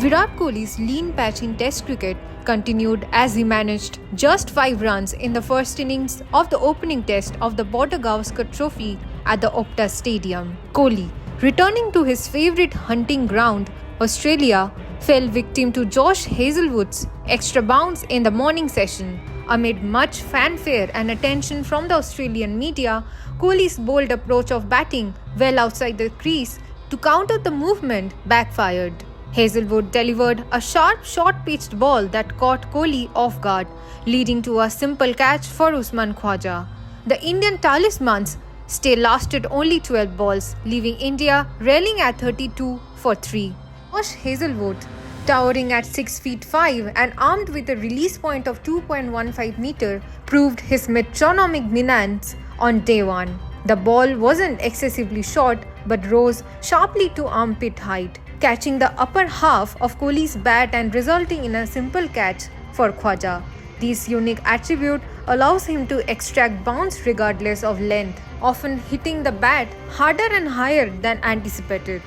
Virat Kohli's lean patch in Test cricket continued as he managed just 5 runs in the first innings of the opening test of the Border Gavaskar Trophy at the Optus Stadium. Kohli, returning to his favourite hunting ground, Australia, fell victim to Josh Hazlewood's extra bounce in the morning session. Amid much fanfare and attention from the Australian media, Kohli's bold approach of batting well outside the crease to counter the movement backfired. Hazlewood delivered a sharp short-pitched ball that caught Kohli off guard, leading to a simple catch for Usman Khawaja. The Indian talisman's stay lasted only 12 balls, leaving India railing at 32 for 3. Josh Hazlewood, towering at 6 feet 5 and armed with a release point of 2.15 meter, proved his metronomic menace on day one. The ball wasn't excessively short but rose sharply to armpit height, catching the upper half of Kohli's bat and resulting in a simple catch for Khawaja. This unique attribute allows him to extract bounce regardless of length, often hitting the bat harder and higher than anticipated.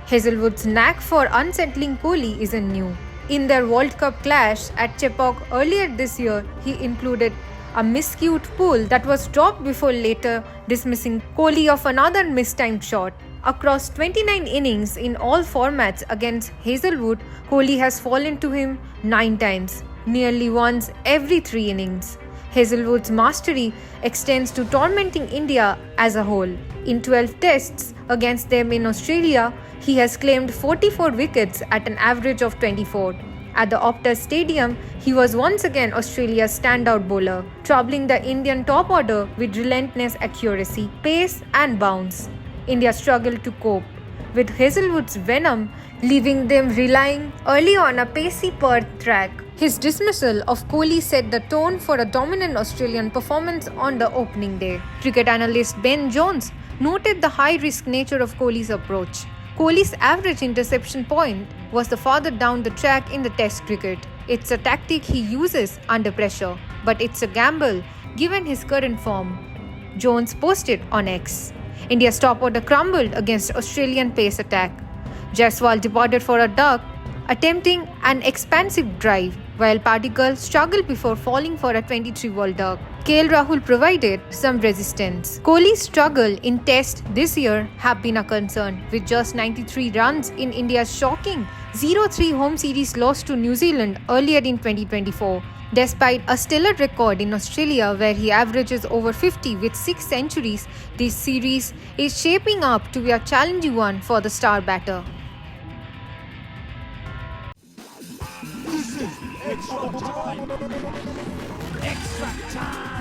Hazlewood's knack for unsettling Kohli isn't new. In their World Cup clash at Chepauk earlier this year, he included a miscued pull that was dropped before later dismissing Kohli of another mistimed shot. Across 29 innings in all formats against Hazlewood, Kohli has fallen to him 9 times, nearly once every 3 innings. Hazlewood's mastery extends to tormenting India as a whole. In 12 tests against them in Australia, he has claimed 44 wickets at an average of 24. At the Optus Stadium, he was once again Australia's standout bowler, troubling the Indian top order with relentless accuracy, pace and bounce. India struggled to cope with Hazlewood's venom, leaving them relying early on a pacey Perth track. His dismissal of Kohli set the tone for a dominant Australian performance on the opening day. Cricket analyst Ben Jones noted the high-risk nature of Kohli's approach. Kohli's average interception point was the farther down the track in the Test cricket. It's a tactic he uses under pressure, but it's a gamble given his current form, Jones posted on X. India's top order crumbled against Australian pace attack. Jaiswal departed for a duck, attempting an expansive drive, while Padikkal struggled before falling for a 23-ball duck. KL Rahul provided some resistance. Kohli's struggle in Test this year have been a concern, with just 93 runs in India's shocking 0-3 home series loss to New Zealand earlier in 2024. Despite a stellar record in Australia where he averages over 50 with 6 centuries, this series is shaping up to be a challenging one for the star batter. This is Extra Time! Extra Time!